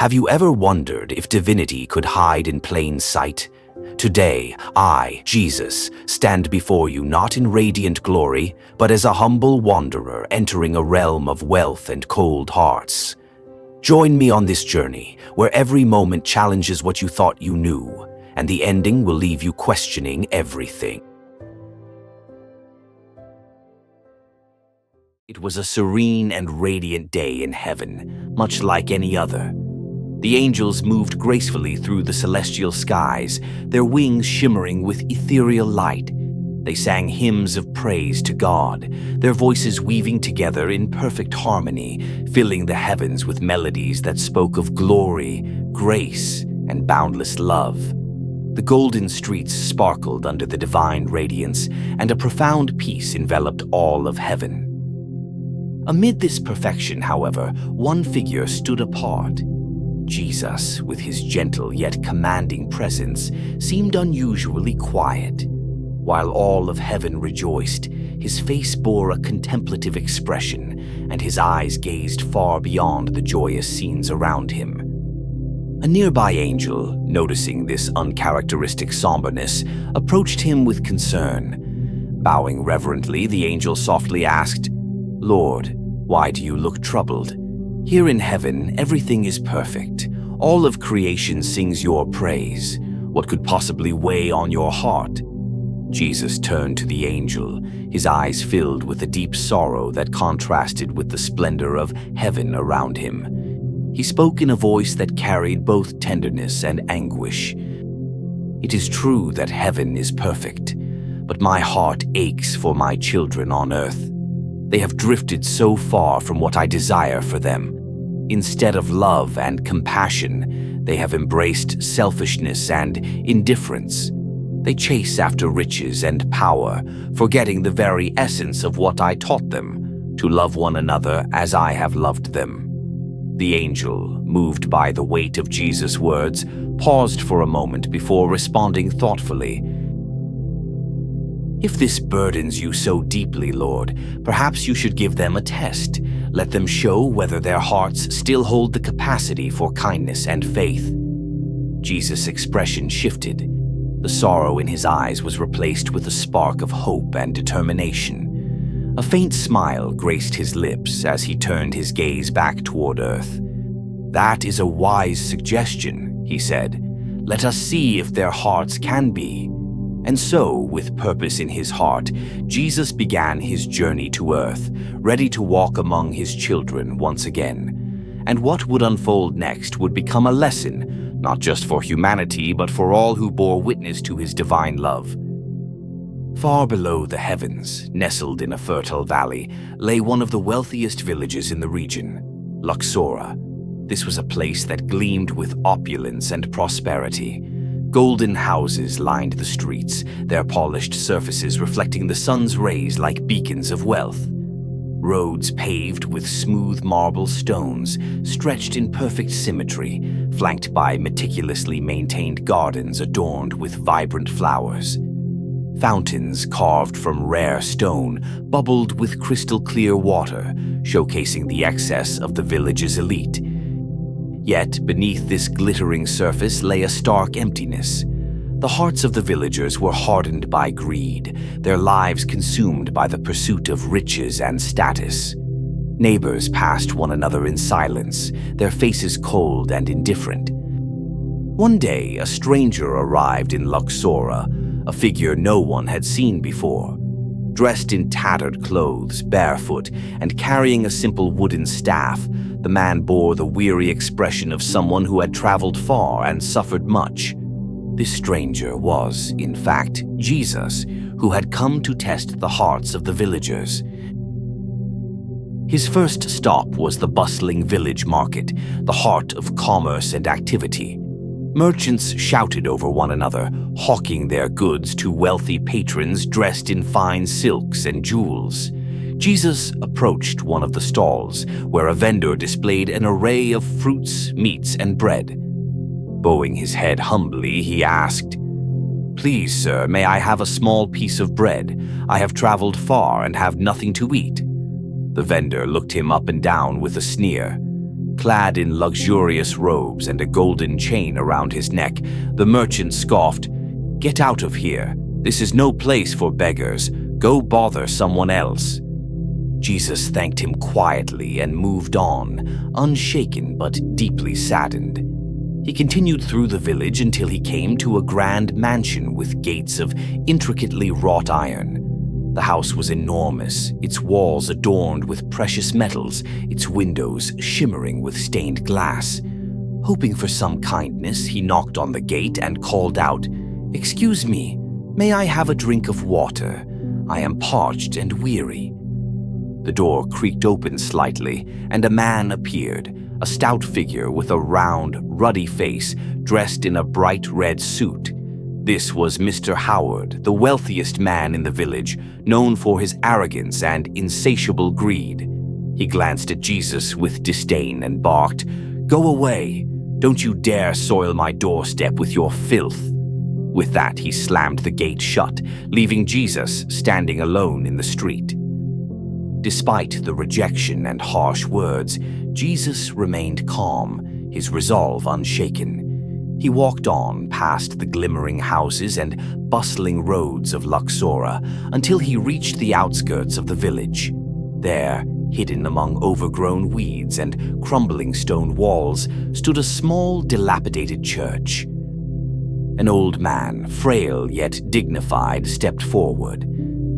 Have you ever wondered if divinity could hide in plain sight? Today, I, Jesus, stand before you not in radiant glory, but as a humble wanderer entering a realm of wealth and cold hearts. Join me on this journey, where every moment challenges what you thought you knew, and the ending will leave you questioning everything. It was a serene and radiant day in heaven, much like any other. The angels moved gracefully through the celestial skies, their wings shimmering with ethereal light. They sang hymns of praise to God, their voices weaving together in perfect harmony, filling the heavens with melodies that spoke of glory, grace, and boundless love. The golden streets sparkled under the divine radiance, and a profound peace enveloped all of heaven. Amid this perfection, however, one figure stood apart. Jesus, with his gentle yet commanding presence, seemed unusually quiet. While all of heaven rejoiced, his face bore a contemplative expression, and his eyes gazed far beyond the joyous scenes around him. A nearby angel, noticing this uncharacteristic somberness, approached him with concern. Bowing reverently, the angel softly asked, "Lord, why do you look troubled? Here in heaven, everything is perfect. All of creation sings your praise. What could possibly weigh on your heart?" Jesus turned to the angel, his eyes filled with a deep sorrow that contrasted with the splendor of heaven around him. He spoke in a voice that carried both tenderness and anguish. "It is true that heaven is perfect, but my heart aches for my children on earth. They have drifted so far from what I desire for them. Instead of love and compassion, they have embraced selfishness and indifference. They chase after riches and power, forgetting the very essence of what I taught them, to love one another as I have loved them." The angel, moved by the weight of Jesus' words, paused for a moment before responding thoughtfully. "If this burdens you so deeply, Lord, perhaps you should give them a test. Let them show whether their hearts still hold the capacity for kindness and faith." Jesus' expression shifted. The sorrow in his eyes was replaced with a spark of hope and determination. A faint smile graced his lips as he turned his gaze back toward earth. "That is a wise suggestion," he said. "Let us see if their hearts can be." And so, with purpose in his heart, Jesus began his journey to earth, ready to walk among his children once again. And what would unfold next would become a lesson, not just for humanity, but for all who bore witness to his divine love. Far below the heavens, nestled in a fertile valley, lay one of the wealthiest villages in the region, Luxora. This was a place that gleamed with opulence and prosperity. Golden houses lined the streets, their polished surfaces reflecting the sun's rays like beacons of wealth. Roads paved with smooth marble stones stretched in perfect symmetry, flanked by meticulously maintained gardens adorned with vibrant flowers. Fountains carved from rare stone bubbled with crystal-clear water, showcasing the excess of the village's elite. Yet, beneath this glittering surface lay a stark emptiness. The hearts of the villagers were hardened by greed, their lives consumed by the pursuit of riches and status. Neighbors passed one another in silence, their faces cold and indifferent. One day, a stranger arrived in Luxora, a figure no one had seen before. Dressed in tattered clothes, barefoot, and carrying a simple wooden staff, the man bore the weary expression of someone who had traveled far and suffered much. This stranger was, in fact, Jesus, who had come to test the hearts of the villagers. His first stop was the bustling village market, the heart of commerce and activity. Merchants shouted over one another, hawking their goods to wealthy patrons dressed in fine silks and jewels. Jesus approached one of the stalls, where a vendor displayed an array of fruits, meats, and bread. Bowing his head humbly, he asked, "Please, sir, may I have a small piece of bread? I have traveled far and have nothing to eat." The vendor looked him up and down with a sneer. Clad in luxurious robes and a golden chain around his neck, the merchant scoffed, "Get out of here. This is no place for beggars. Go bother someone else." Jesus thanked him quietly and moved on, unshaken but deeply saddened. He continued through the village until he came to a grand mansion with gates of intricately wrought iron. The house was enormous, its walls adorned with precious metals, its windows shimmering with stained glass. Hoping for some kindness, he knocked on the gate and called out, "Excuse me, may I have a drink of water? I am parched and weary." The door creaked open slightly, and a man appeared, a stout figure with a round, ruddy face, dressed in a bright red suit. This was Mr. Howard, the wealthiest man in the village, known for his arrogance and insatiable greed. He glanced at Jesus with disdain and barked, "Go away! Don't you dare soil my doorstep with your filth!" With that, he slammed the gate shut, leaving Jesus standing alone in the street. Despite the rejection and harsh words, Jesus remained calm, his resolve unshaken. He walked on past the glimmering houses and bustling roads of Luxora until he reached the outskirts of the village. There, hidden among overgrown weeds and crumbling stone walls, stood a small, dilapidated church. An old man, frail yet dignified, stepped forward.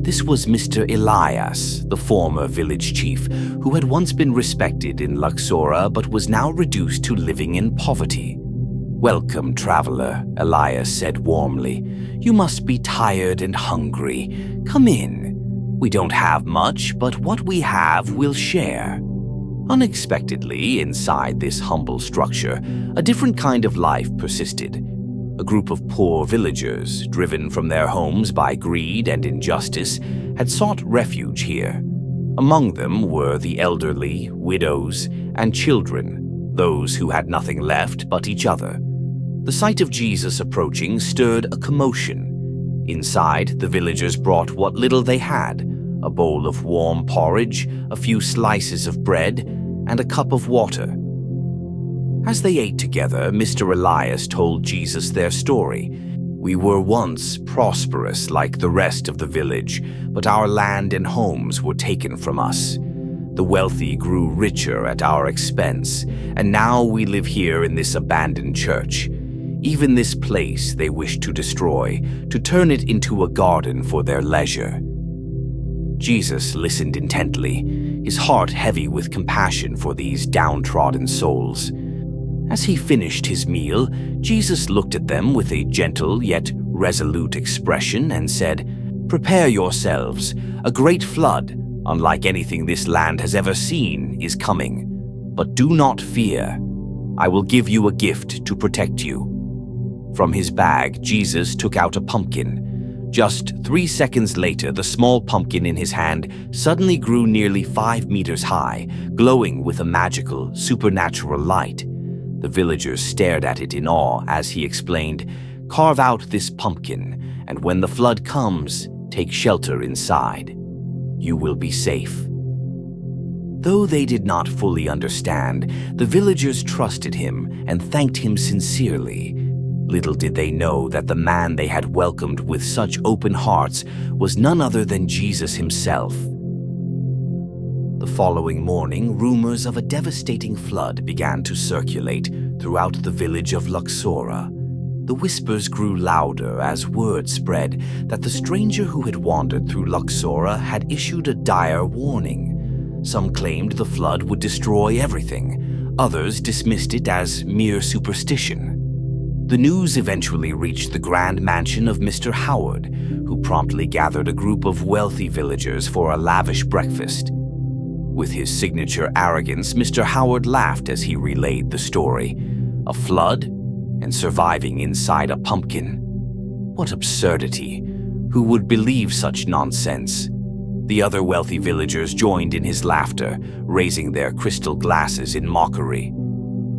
This was Mr. Elias, the former village chief, who had once been respected in Luxora but was now reduced to living in poverty. "Welcome, traveler," Elias said warmly. "You must be tired and hungry. Come in. We don't have much, but what we have we'll share." Unexpectedly, inside this humble structure, a different kind of life persisted. A group of poor villagers, driven from their homes by greed and injustice, had sought refuge here. Among them were the elderly, widows, and children, those who had nothing left but each other. The sight of Jesus approaching stirred a commotion. Inside, the villagers brought what little they had: a bowl of warm porridge, a few slices of bread, and a cup of water. As they ate together, Mr. Elias told Jesus their story. "We were once prosperous like the rest of the village, but our land and homes were taken from us. The wealthy grew richer at our expense, and now we live here in this abandoned church. Even this place they wish to destroy, to turn it into a garden for their leisure." Jesus listened intently, his heart heavy with compassion for these downtrodden souls. As he finished his meal, Jesus looked at them with a gentle yet resolute expression and said, "Prepare yourselves. A great flood, unlike anything this land has ever seen, is coming. But do not fear. I will give you a gift to protect you." From his bag, Jesus took out a pumpkin. Just 3 seconds later, the small pumpkin in his hand suddenly grew nearly 5 meters high, glowing with a magical, supernatural light. The villagers stared at it in awe as he explained, "Carve out this pumpkin, and when the flood comes, take shelter inside. You will be safe." Though they did not fully understand, the villagers trusted him and thanked him sincerely. Little did they know that the man they had welcomed with such open hearts was none other than Jesus himself. The following morning, rumors of a devastating flood began to circulate throughout the village of Luxora. The whispers grew louder as word spread that the stranger who had wandered through Luxora had issued a dire warning. Some claimed the flood would destroy everything. Others dismissed it as mere superstition. The news eventually reached the grand mansion of Mr. Howard, who promptly gathered a group of wealthy villagers for a lavish breakfast. With his signature arrogance, Mr. Howard laughed as he relayed the story. A flood? And surviving inside a pumpkin? What absurdity! Who would believe such nonsense? The other wealthy villagers joined in his laughter, raising their crystal glasses in mockery.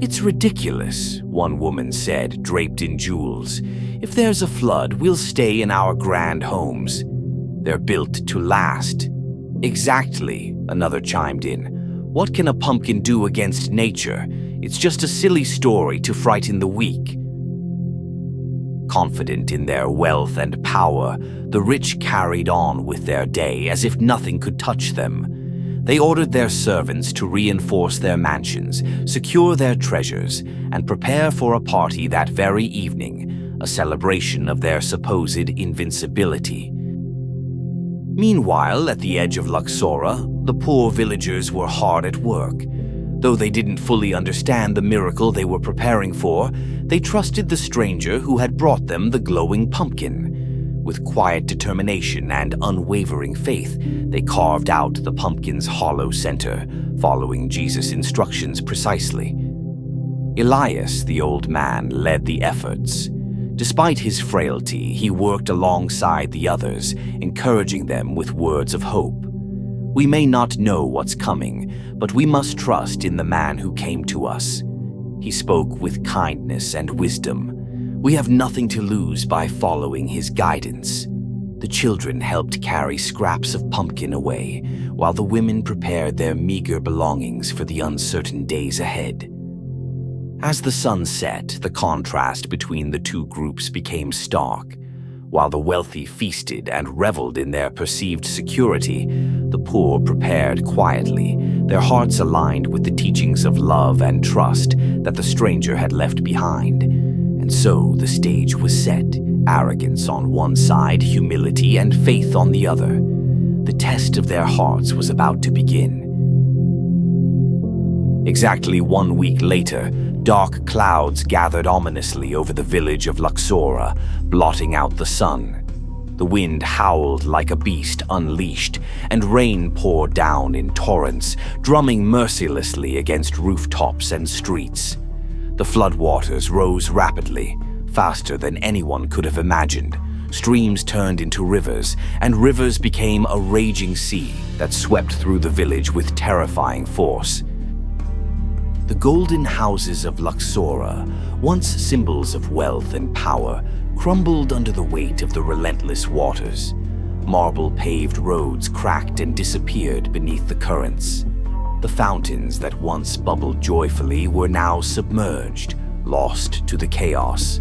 "It's ridiculous," one woman said, draped in jewels. "If there's a flood, we'll stay in our grand homes. They're built to last." "Exactly," another chimed in. What can a pumpkin do against nature? It's just a silly story to frighten the weak. Confident in their wealth and power, the rich carried on with their day as if nothing could touch them. They ordered their servants to reinforce their mansions, secure their treasures, and prepare for a party that very evening, a celebration of their supposed invincibility. Meanwhile, at the edge of Luxora, the poor villagers were hard at work. Though they didn't fully understand the miracle they were preparing for, they trusted the stranger who had brought them the glowing pumpkin. With quiet determination and unwavering faith, they carved out the pumpkin's hollow center, following Jesus' instructions precisely. Elias, the old man, led the efforts. Despite his frailty, he worked alongside the others, encouraging them with words of hope. We may not know what's coming, but we must trust in the man who came to us. He spoke with kindness and wisdom. We have nothing to lose by following his guidance. The children helped carry scraps of pumpkin away, while the women prepared their meager belongings for the uncertain days ahead. As the sun set, the contrast between the two groups became stark. While the wealthy feasted and reveled in their perceived security, the poor prepared quietly, their hearts aligned with the teachings of love and trust that the stranger had left behind. And so the stage was set, arrogance on one side, humility and faith on the other. The test of their hearts was about to begin. Exactly 1 week later, dark clouds gathered ominously over the village of Luxora, blotting out the sun. The wind howled like a beast unleashed, and rain poured down in torrents, drumming mercilessly against rooftops and streets. The floodwaters rose rapidly, faster than anyone could have imagined. Streams turned into rivers, and rivers became a raging sea that swept through the village with terrifying force. The golden houses of Luxora, once symbols of wealth and power, crumbled under the weight of the relentless waters. Marble-paved roads cracked and disappeared beneath the currents. The fountains that once bubbled joyfully were now submerged, lost to the chaos.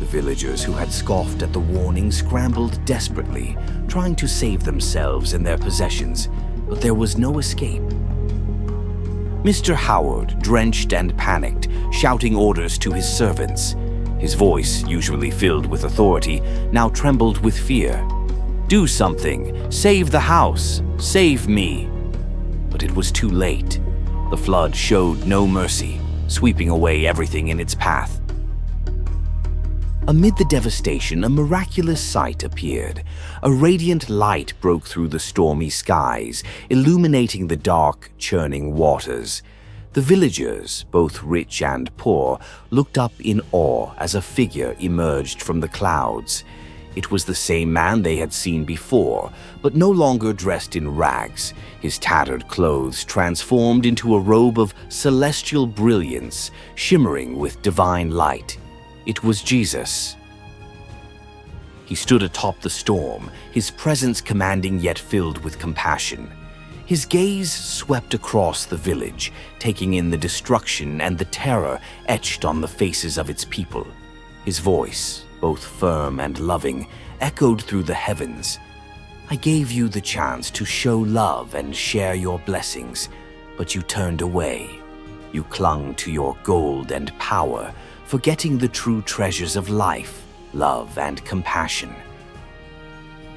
The villagers who had scoffed at the warning scrambled desperately, trying to save themselves and their possessions, but there was no escape. Mr. Howard, drenched and panicked, shouting orders to his servants. His voice, usually filled with authority, now trembled with fear. "Do something! Save the house! Save me!" But it was too late. The flood showed no mercy, sweeping away everything in its path. Amid the devastation, a miraculous sight appeared. A radiant light broke through the stormy skies, illuminating the dark, churning waters. The villagers, both rich and poor, looked up in awe as a figure emerged from the clouds. It was the same man they had seen before, but no longer dressed in rags, his tattered clothes transformed into a robe of celestial brilliance, shimmering with divine light. It was Jesus. He stood atop the storm, his presence commanding yet filled with compassion. His gaze swept across the village, taking in the destruction and the terror etched on the faces of its people. His voice, both firm and loving, echoed through the heavens. "I gave you the chance to show love and share your blessings, but you turned away. You clung to your gold and power, forgetting the true treasures of life, love, and compassion."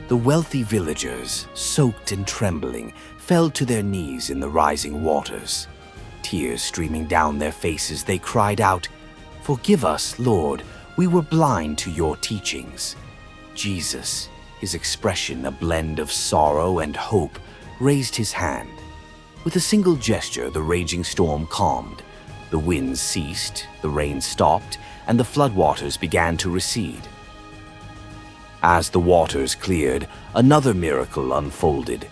The wealthy villagers, soaked and trembling, fell to their knees in the rising waters. Tears streaming down their faces, they cried out, "Forgive us, Lord, we were blind to your teachings." Jesus, his expression a blend of sorrow and hope, raised his hand. With a single gesture, the raging storm calmed. The winds ceased, the rain stopped, and the floodwaters began to recede. As the waters cleared, another miracle unfolded.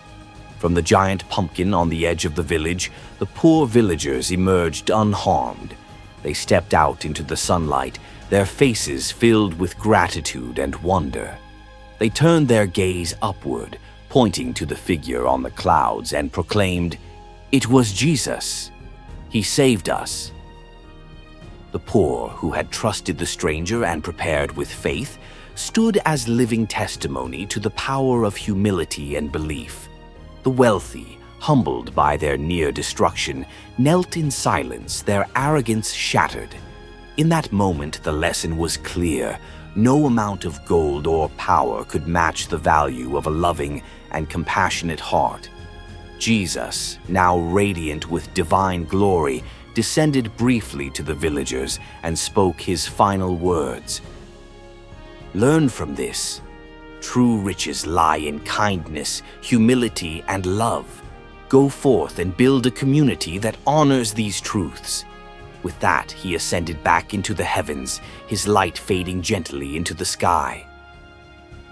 From the giant pumpkin on the edge of the village, the poor villagers emerged unharmed. They stepped out into the sunlight, their faces filled with gratitude and wonder. They turned their gaze upward, pointing to the figure on the clouds, and proclaimed, It was Jesus. He saved us. The poor, who had trusted the stranger and prepared with faith, stood as living testimony to the power of humility and belief. The wealthy, humbled by their near destruction, knelt in silence, their arrogance shattered. In that moment, the lesson was clear. No amount of gold or power could match the value of a loving and compassionate heart. Jesus, now radiant with divine glory, descended briefly to the villagers and spoke his final words. Learn from this. True riches lie in kindness, humility, and love. Go forth and build a community that honors these truths. With that, he ascended back into the heavens, his light fading gently into the sky.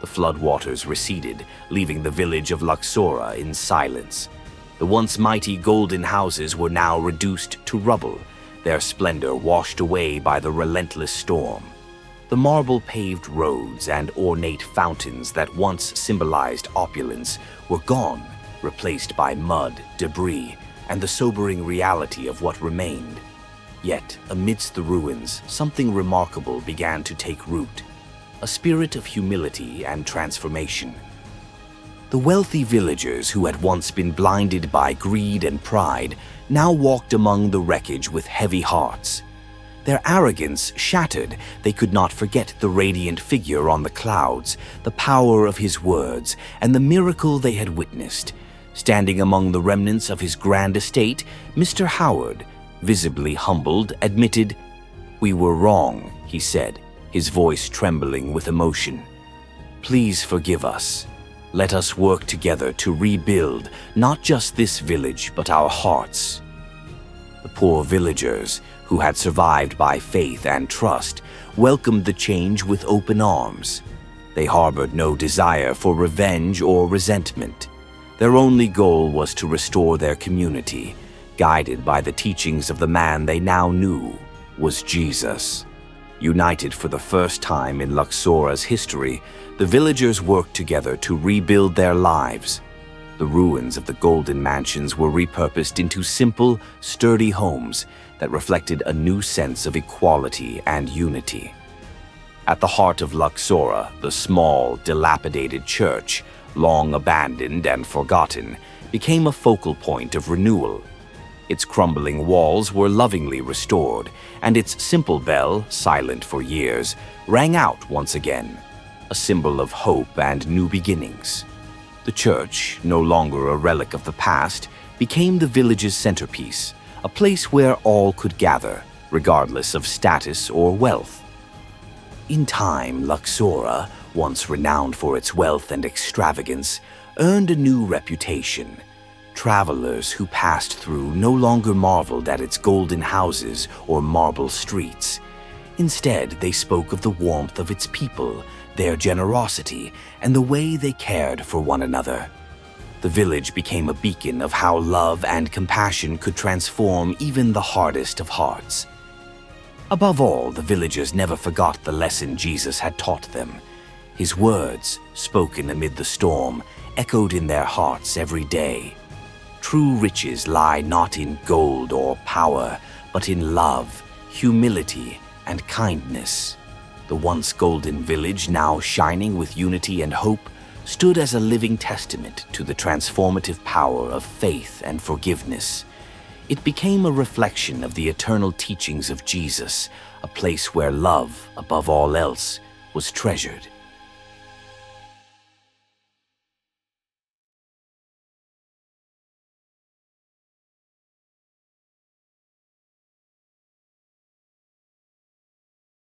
The floodwaters receded, leaving the village of Luxora in silence. The once mighty golden houses were now reduced to rubble, their splendor washed away by the relentless storm. The marble-paved roads and ornate fountains that once symbolized opulence were gone, replaced by mud, debris, and the sobering reality of what remained. Yet, amidst the ruins, something remarkable began to take root, a spirit of humility and transformation. The wealthy villagers who had once been blinded by greed and pride now walked among the wreckage with heavy hearts. Their arrogance shattered, they could not forget the radiant figure on the clouds, the power of his words, and the miracle they had witnessed. Standing among the remnants of his grand estate, Mr. Howard, visibly humbled, admitted, "We were wrong," he said, his voice trembling with emotion. "Please forgive us. Let us work together to rebuild not just this village, but our hearts." The poor villagers, who had survived by faith and trust, welcomed the change with open arms. They harbored no desire for revenge or resentment. Their only goal was to restore their community, guided by the teachings of the man they now knew was Jesus. United for the first time in Luxora's history, the villagers worked together to rebuild their lives. The ruins of the golden mansions were repurposed into simple, sturdy homes that reflected a new sense of equality and unity. At the heart of Luxora, the small, dilapidated church, long abandoned and forgotten, became a focal point of renewal. Its crumbling walls were lovingly restored, and its simple bell, silent for years, rang out once again, a symbol of hope and new beginnings. The church, no longer a relic of the past, became the village's centerpiece, a place where all could gather, regardless of status or wealth. In time, Luxora, once renowned for its wealth and extravagance, earned a new reputation. Travelers who passed through no longer marveled at its golden houses or marble streets. Instead, they spoke of the warmth of its people, their generosity, and the way they cared for one another. The village became a beacon of how love and compassion could transform even the hardest of hearts. Above all, the villagers never forgot the lesson Jesus had taught them. His words, spoken amid the storm, echoed in their hearts every day. True riches lie not in gold or power, but in love, humility, and kindness. The once golden village, now shining with unity and hope, stood as a living testament to the transformative power of faith and forgiveness. It became a reflection of the eternal teachings of Jesus, a place where love, above all else, was treasured.